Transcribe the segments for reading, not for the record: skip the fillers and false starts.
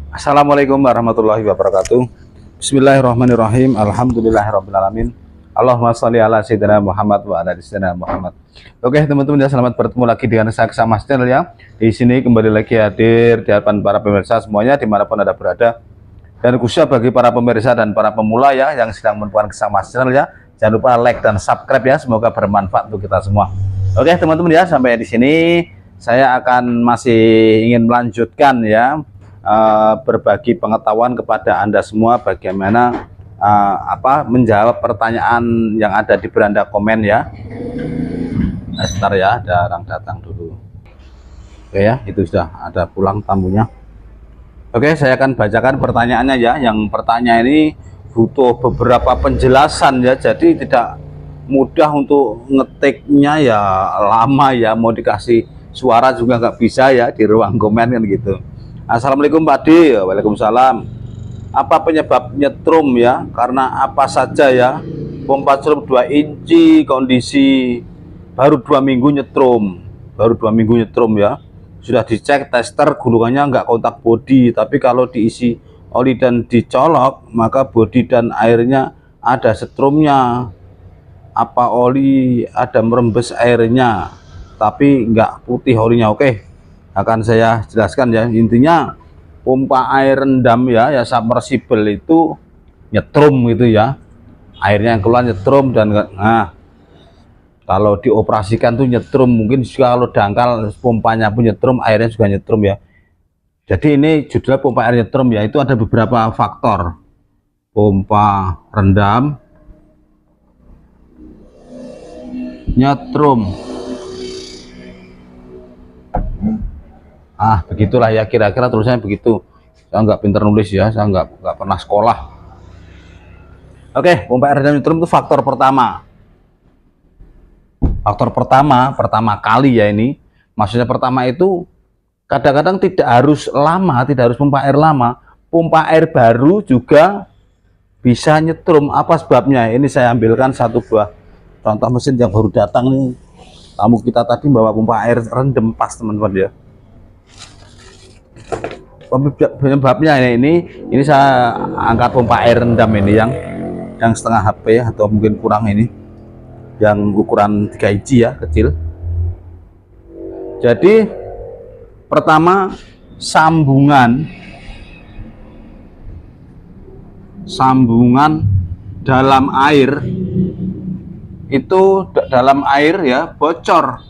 Assalamualaikum warahmatullahi wabarakatuh. Bismillahirrahmanirrahim. Alhamdulillahirrahmanirrahim. Allahumma sholli ala sayyidina Muhammad wa ala sayyidina Muhammad. Oke teman-teman ya, selamat bertemu lagi dengan saya Mas Channel ya. Di sini kembali lagi hadir di hadapan para pemirsa semuanya dimanapun Anda berada. Dan khususnya bagi para pemirsa dan para pemula ya yang sedang menemukan Mas Channel ya, jangan lupa like dan subscribe ya. Semoga bermanfaat untuk kita semua. Oke teman-teman ya, sampai di sini saya akan masih ingin melanjutkan ya, berbagi pengetahuan kepada Anda semua bagaimana menjawab pertanyaan yang ada di beranda komen ya. Nah, sebentar ya, ada orang datang dulu. Oke ya, itu sudah ada pulang tamunya. Oke, saya akan bacakan pertanyaannya ya. Yang pertanyaan ini butuh beberapa penjelasan ya, jadi tidak mudah untuk ngetiknya ya, lama ya, mau dikasih suara juga nggak bisa ya di ruang komen kan gitu. Assalamualaikum Pak D. Waalaikumsalam. Apa penyebab nyetrum ya? Karena apa saja ya? Pompa celup 2 inci kondisi baru 2 minggu nyetrum. Baru 2 minggu nyetrum ya. Sudah dicek tester gulungannya nggak kontak bodi, tapi kalau diisi oli dan dicolok maka bodi dan airnya ada setrumnya. Apa oli ada merembes airnya tapi nggak putih olinya? Oke, akan saya jelaskan ya. Intinya pompa air rendam ya, submersible itu nyetrum gitu ya, airnya yang keluar nyetrum. Dan nah, kalau dioperasikan tuh nyetrum, mungkin juga kalau dangkal pompanya pun nyetrum, airnya juga nyetrum ya. Jadi ini judulnya pompa air nyetrum ya. Itu ada beberapa faktor. Pompa rendam nyetrum, begitulah ya, kira-kira tulisannya begitu. Saya nggak pinter nulis ya, saya nggak pernah sekolah. Oke, pompa air rendam nyetrum itu faktor pertama. Faktor pertama kali ya ini. Maksudnya pertama itu kadang-kadang tidak harus lama, tidak harus pompa air lama. Pompa air baru juga bisa nyetrum. Apa sebabnya? Ini saya ambilkan satu buah contoh mesin yang baru datang nih. Tamu kita tadi bawa pompa air rendam pas teman-teman ya. Penyebabnya ini saya angkat pompa air rendam ini yang setengah HP atau mungkin kurang ini, yang ukuran 3 inci ya, kecil. Jadi pertama, sambungan dalam air itu, dalam air ya, bocor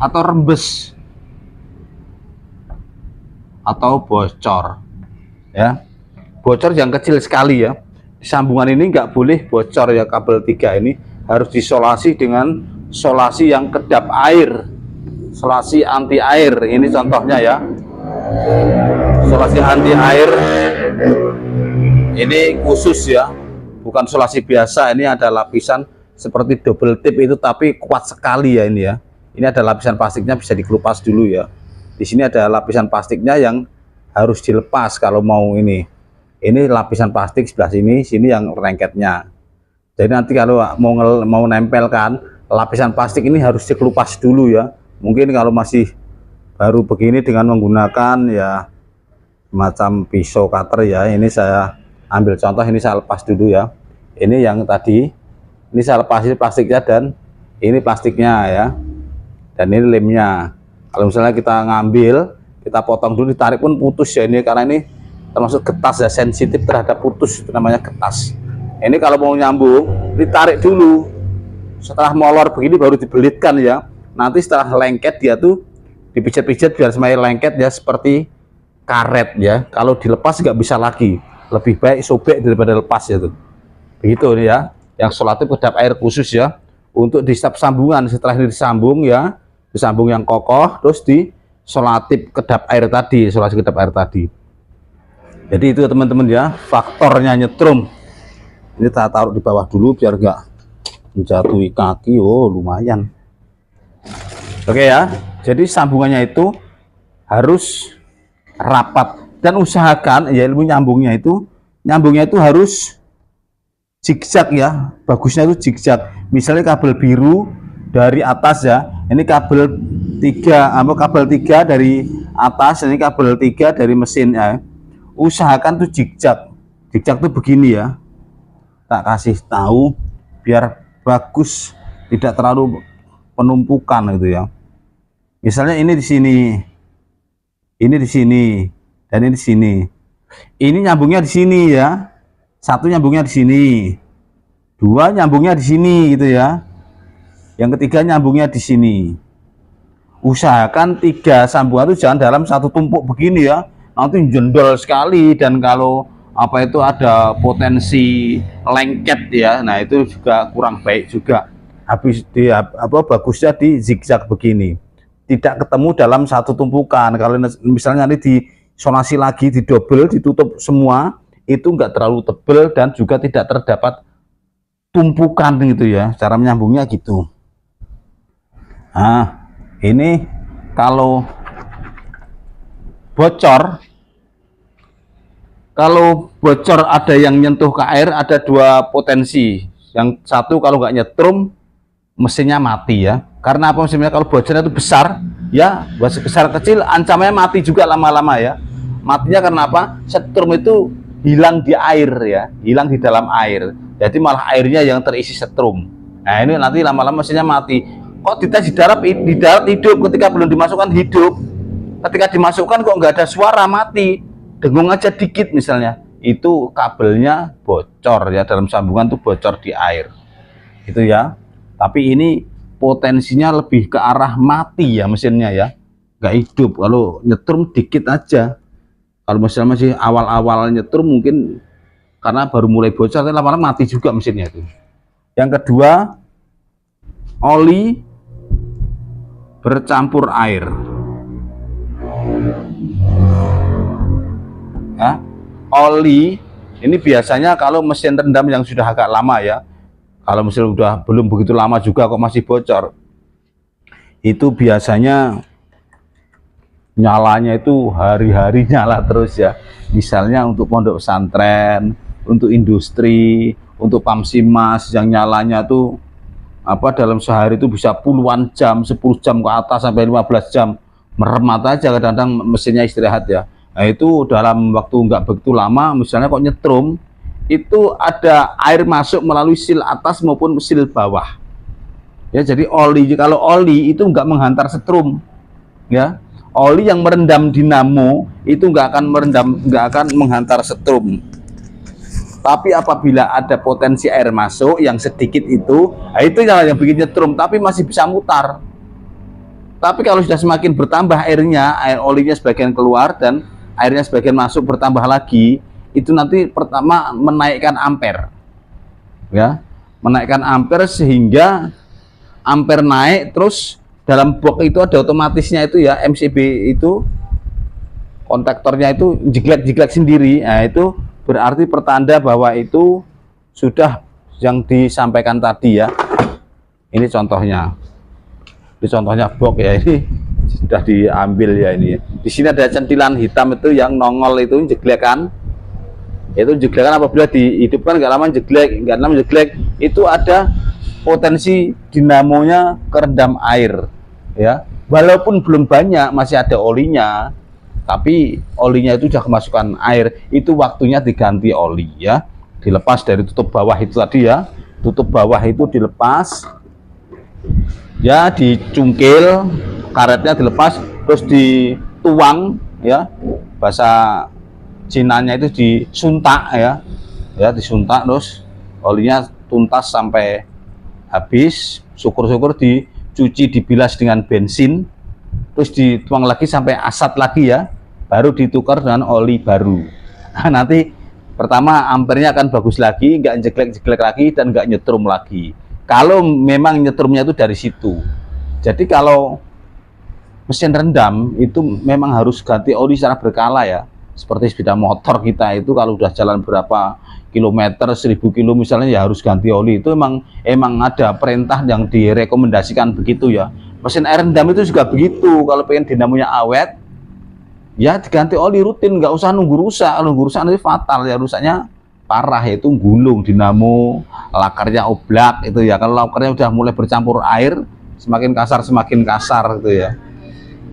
atau rembes atau bocor ya, bocor yang kecil sekali ya. Sambungan ini nggak boleh bocor ya, kabel 3 ini harus disolasi dengan solasi yang kedap air, solasi anti air. Ini contohnya ya, solasi anti air ini khusus ya, bukan solasi biasa. Ini ada lapisan seperti double tip itu, tapi kuat sekali ya ini ya. Ini ada lapisan plastiknya, bisa dikelupas dulu ya. Di sini ada lapisan plastiknya yang harus dilepas kalau mau ini. Ini lapisan plastik sebelah sini yang lengketnya. Jadi nanti kalau mau nempelkan lapisan plastik ini harus dikelupas dulu ya. Mungkin kalau masih baru begini dengan menggunakan ya macam pisau cutter ya. Ini saya ambil contoh, ini saya lepas dulu ya. Ini yang tadi, ini saya lepas plastiknya, dan ini plastiknya ya. Dan ini lemnya. Kalau misalnya kita ngambil, kita potong dulu, ditarik pun putus ya ini, karena ini termasuk getas ya, sensitif terhadap putus, itu namanya getas. Ini kalau mau nyambung, ditarik dulu. Setelah molor begini baru dibelitkan ya. Nanti setelah lengket dia tuh dipijat-pijat biar semakin lengket ya, seperti karet ya. Kalau dilepas nggak bisa lagi. Lebih baik sobek daripada lepas ya tuh. Begitu nih ya. Yang solatif kedap air khusus ya, untuk di step sambungan. Setelah ini disambung ya, disambung yang kokoh, terus di solatif kedap air tadi, solasi kedap air tadi. Jadi itu teman-teman ya, faktornya nyetrum. Ini saya taruh di bawah dulu biar nggak menjatuhi kaki. Oh lumayan. Oke ya, jadi sambungannya itu harus rapat, dan usahakan ya ilmu nyambungnya itu harus zigzag ya. Bagusnya itu zigzag. Misalnya kabel biru dari atas ya, ini kabel 3 dari atas, ini kabel 3 dari mesin ya. usahakan tuh zigzag. Zigzag tuh begini ya, tak kasih tahu biar bagus, tidak terlalu penumpukan gitu ya. Misalnya ini di sini, ini di sini, dan ini di sini. Ini nyambungnya di sini ya, satu nyambungnya di sini, dua nyambungnya di sini gitu ya, yang ketiga nyambungnya di sini. Usahakan 3 sambungan itu jangan dalam satu tumpuk begini ya, nanti jendol sekali, dan kalau apa itu ada potensi lengket ya, nah itu juga kurang baik juga. Habis di apa bagusnya di zigzag begini, tidak ketemu dalam satu tumpukan. Kalau misalnya nanti disonasi lagi, didobel, ditutup semua, itu enggak terlalu tebel dan juga tidak terdapat tumpukan gitu ya, cara menyambungnya gitu. Nah ini kalau bocor, ada yang nyentuh ke air, ada 2 potensi. Yang satu, kalau nggak nyetrum mesinnya mati ya. Karena apa? Mesinnya kalau bocornya itu besar ya, besar kecil ancamannya mati juga lama-lama ya. Matinya karena apa? Setrum itu hilang di air ya, hilang di dalam air. Jadi malah airnya yang terisi setrum. Nah ini nanti lama-lama mesinnya mati. Kok dites di darat hidup, ketika belum dimasukkan hidup, ketika dimasukkan kok nggak ada suara, mati, dengung aja dikit misalnya, itu kabelnya bocor ya, dalam sambungan tuh bocor di air itu ya. Tapi ini potensinya lebih ke arah mati ya mesinnya ya, nggak hidup. Kalau nyetrum dikit aja, kalau misalnya masih awal-awal nyetrum mungkin karena baru mulai bocor, tapi lama-lama mati juga mesinnya itu. Yang kedua, oli bercampur air ya. Oli ini biasanya kalau mesin rendam yang sudah agak lama ya, kalau mesin udah belum begitu lama juga kok masih bocor, itu biasanya nyalanya itu hari-hari nyala terus ya. Misalnya untuk pondok pesantren, untuk industri, untuk Pamsimas yang nyalanya tuh apa, dalam sehari itu bisa puluhan jam, 10 jam ke atas sampai 15 jam, meremat aja, kadang-kadang mesinnya istirahat ya. Nah itu dalam waktu nggak begitu lama, misalnya kok nyetrum, itu ada air masuk melalui sil atas maupun sil bawah ya. Jadi oli, kalau oli itu nggak menghantar setrum ya, oli yang merendam dinamo itu nggak akan menghantar setrum. Tapi apabila ada potensi air masuk yang sedikit itu, nah itu yang bikin nyetrum, tapi masih bisa mutar. Tapi kalau sudah semakin bertambah airnya, air olinya sebagian keluar dan airnya sebagian masuk bertambah lagi, itu nanti pertama menaikkan ampere ya, menaikkan ampere, sehingga ampere naik, terus dalam box itu ada otomatisnya itu ya, MCB itu kontaktornya itu jeglek-jeglek sendiri. Nah itu berarti pertanda bahwa itu sudah yang disampaikan tadi ya. Ini contohnya box ya, ini sudah diambil ya ini. Di sini ada centilan hitam itu yang nongol, itu jeglekan. Itu jeglekan apabila dihidupkan nggak lama jeglek, itu ada potensi dinamonya kerendam air ya. Walaupun belum banyak, masih ada olinya, tapi olinya itu sudah kemasukan air, itu waktunya diganti oli ya. Dilepas dari tutup bawah itu tadi ya, tutup bawah itu dilepas ya, dicungkil, karetnya dilepas, terus dituang ya, bahasa Cinanya itu disuntak ya, disuntak, terus olinya tuntas sampai habis, syukur-syukur dicuci, dibilas dengan bensin, terus dituang lagi sampai asat lagi ya, baru ditukar dengan oli baru. Nah, nanti pertama ampernya akan bagus lagi, nggak jeglek-jeglek lagi dan nggak nyetrum lagi. Kalau memang nyetrumnya itu dari situ. Jadi kalau mesin rendam itu memang harus ganti oli secara berkala ya. Seperti sepeda motor kita itu kalau udah jalan berapa kilometer, 1000 kilo misalnya, ya harus ganti oli. Itu emang ada perintah yang direkomendasikan begitu ya. Mesin air rendam itu juga begitu. Kalau pengen dinamonya awet, ya diganti oli rutin, nggak usah nunggu rusak. Kalau nunggu rusak nanti fatal ya, rusaknya parah, yaitu gulung dinamo, lakarnya oblak itu ya. Kalau lakarnya udah mulai bercampur air, semakin kasar gitu ya.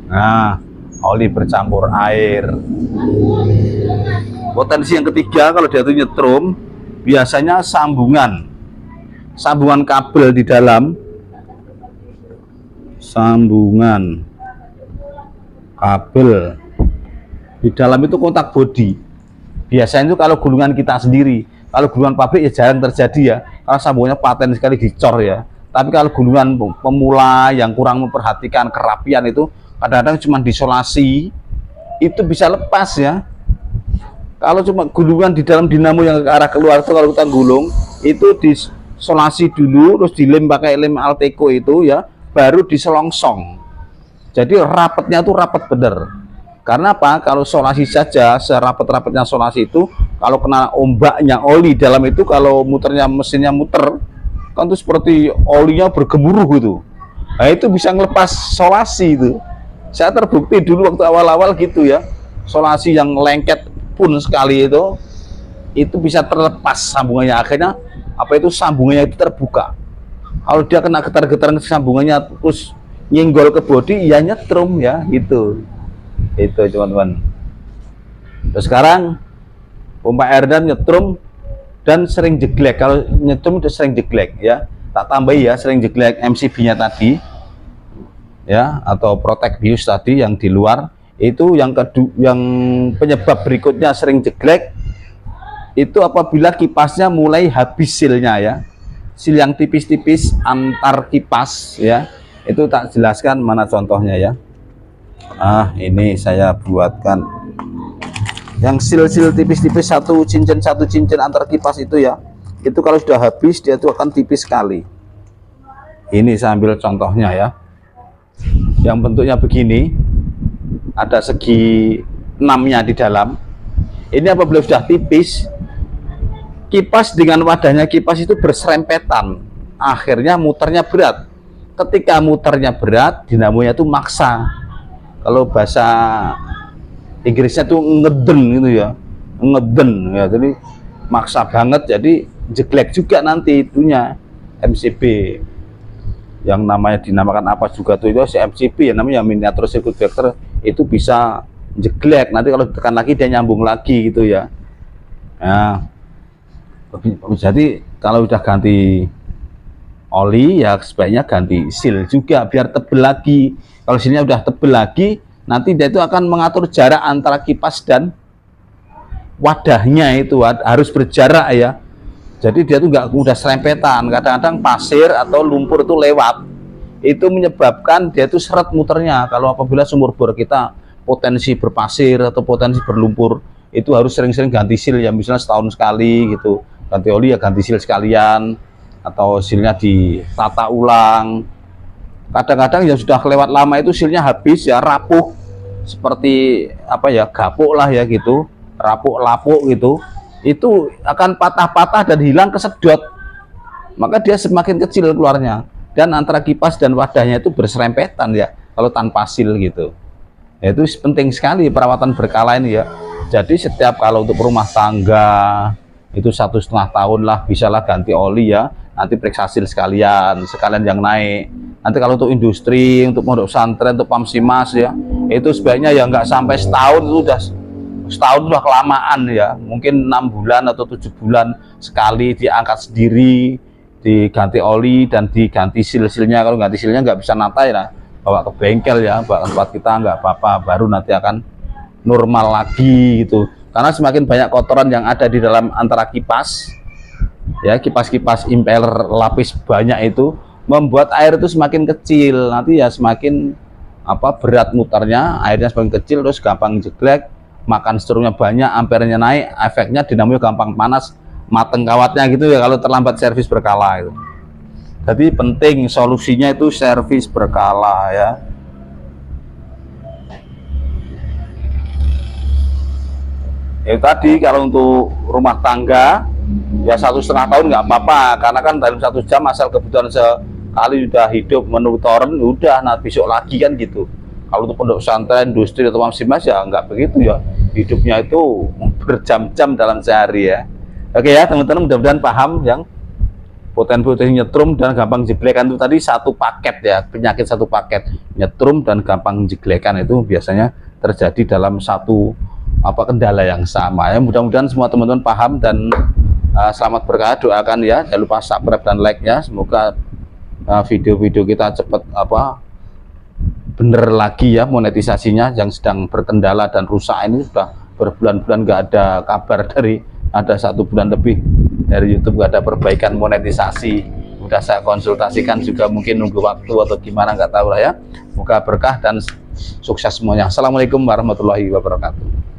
Nah, oli bercampur air. Potensi yang ketiga kalau dia itu nyetrum, biasanya sambungan kabel di dalam, sambungan kabel di dalam itu kontak bodi. Biasanya itu kalau gulungan kita sendiri, kalau gulungan pabrik ya jarang terjadi ya, karena sambungannya paten sekali dicor ya. Tapi kalau gulungan pemula yang kurang memperhatikan kerapian itu, kadang-kadang cuma disolasi, itu bisa lepas ya. Kalau cuma gulungan di dalam dinamo yang ke arah keluar itu, kalau kita gulung itu disolasi dulu, terus dilem pakai lem Alteco itu ya, baru diselongsong. Jadi rapatnya tuh rapat bener. Karena apa? Kalau solasi saja, serapat-rapatnya solasi itu, kalau kena ombaknya oli dalam itu, kalau muternya mesinnya muter, kan itu seperti olinya bergemuruh gitu. Nah itu bisa ngelepas solasi itu. Saya terbukti dulu waktu awal-awal gitu ya, solasi yang lengket pun sekali itu bisa terlepas sambungannya, akhirnya apa itu sambungannya itu terbuka. Kalau dia kena getar-getaran sambungannya terus nyenggol ke bodi, ya nyetrum ya gitu. Itu teman-teman. Terus sekarang pompa air dan nyetrum dan sering jeglek. Kalau nyetrum itu sering jeglek ya, tak tambahi ya, sering jeglek MCB nya tadi ya, atau protect bius tadi yang di luar. Itu yang kedua, yang penyebab berikutnya sering jeglek itu apabila kipasnya mulai habis silnya ya, sil yang tipis-tipis antar kipas ya. Itu tak jelaskan mana contohnya ya. Ini saya buatkan yang sil-sil tipis-tipis satu cincin antar kipas itu ya. Itu kalau sudah habis dia itu akan tipis sekali. Ini saya ambil contohnya ya, yang bentuknya begini, ada segi 6-nya di dalam. Ini apabila sudah tipis, kipas dengan wadahnya kipas itu berserempetan, akhirnya muternya berat. Ketika muternya berat, dinamonya itu maksa. Kalau bahasa Inggrisnya tuh ngeden gitu ya, ngeden ya, jadi maksa banget, jadi jeglek juga nanti itunya MCB. Yang namanya dinamakan apa juga tuh itu si MCB ya, namanya miniatur circuit breaker, itu bisa jeglek. Nanti kalau ditekan lagi dia nyambung lagi gitu ya. Nah, jadi kalau udah ganti oli ya sebaiknya ganti seal juga biar tebel lagi. Kalau silnya udah tebel lagi, nanti dia itu akan mengatur jarak antara kipas dan wadahnya, itu harus berjarak ya. Jadi dia tuh nggak mudah serempetan. Kadang-kadang pasir atau lumpur itu lewat, itu menyebabkan dia itu seret muternya. Kalau apabila sumur bor kita potensi berpasir atau potensi berlumpur, itu harus sering-sering ganti seal ya, misalnya setahun sekali gitu. Ganti oli ya ganti seal sekalian, atau silnya ditata ulang. Kadang-kadang yang sudah kelewat lama itu silnya habis ya, rapuh seperti apa ya, gapuk lah ya gitu, rapuh lapuk gitu, itu akan patah-patah dan hilang kesedot, maka dia semakin kecil keluarnya, dan antara kipas dan wadahnya itu berserempetan ya kalau tanpa seal gitu. Ya, itu penting sekali perawatan berkala ini ya. Jadi setiap kalau untuk rumah tangga itu 1,5 tahun lah bisalah ganti oli ya, nanti periksa seal sekalian yang naik. Nanti kalau untuk industri, untuk pondok pesantren, untuk pamsimas ya, itu sebaiknya ya nggak sampai setahun, itu udah kelamaan ya, mungkin 6 bulan atau 7 bulan sekali diangkat sendiri, diganti oli dan diganti seal-sealnya. Kalau ganti sealnya nggak bisa nata ya, bawa ke bengkel ya, bawa ke tempat kita nggak apa-apa, baru nanti akan normal lagi gitu. Karena semakin banyak kotoran yang ada di dalam antara kipas ya, kipas-kipas impeller lapis banyak itu membuat air itu semakin kecil, nanti ya semakin berat muternya, airnya semakin kecil, terus gampang jeglek, makan strumnya banyak, ampernya naik, efeknya dinamo gampang panas, mateng kawatnya gitu ya kalau terlambat servis berkala itu. Jadi penting solusinya itu servis berkala ya. Ya tadi kalau untuk rumah tangga ya 1,5 tahun nggak apa-apa, karena kan dalam 1 jam asal kebutuhan sekali udah hidup menu toren udah, nah besok lagi kan gitu. Kalau untuk pondok pesantren, industri atau pamsimas ya nggak begitu ya, hidupnya itu berjam-jam dalam sehari ya. Oke ya teman-teman, mudah-mudahan paham yang potensi nyetrum dan gampang jeglekan itu tadi satu paket ya, penyakit satu paket, nyetrum dan gampang jeglekan itu biasanya terjadi dalam satu kendala yang sama ya. Mudah-mudahan semua teman-teman paham dan selamat berkah. Doakan ya, jangan lupa subscribe dan like ya. Semoga video-video kita cepat bener lagi ya monetisasinya. Yang sedang berkendala dan rusak ini sudah berbulan-bulan nggak ada kabar, dari ada 1 bulan lebih dari YouTube nggak ada perbaikan monetisasi. Udah saya konsultasikan juga, mungkin nunggu waktu atau gimana nggak tahu lah ya. Semoga berkah dan sukses semuanya. Assalamualaikum warahmatullahi wabarakatuh.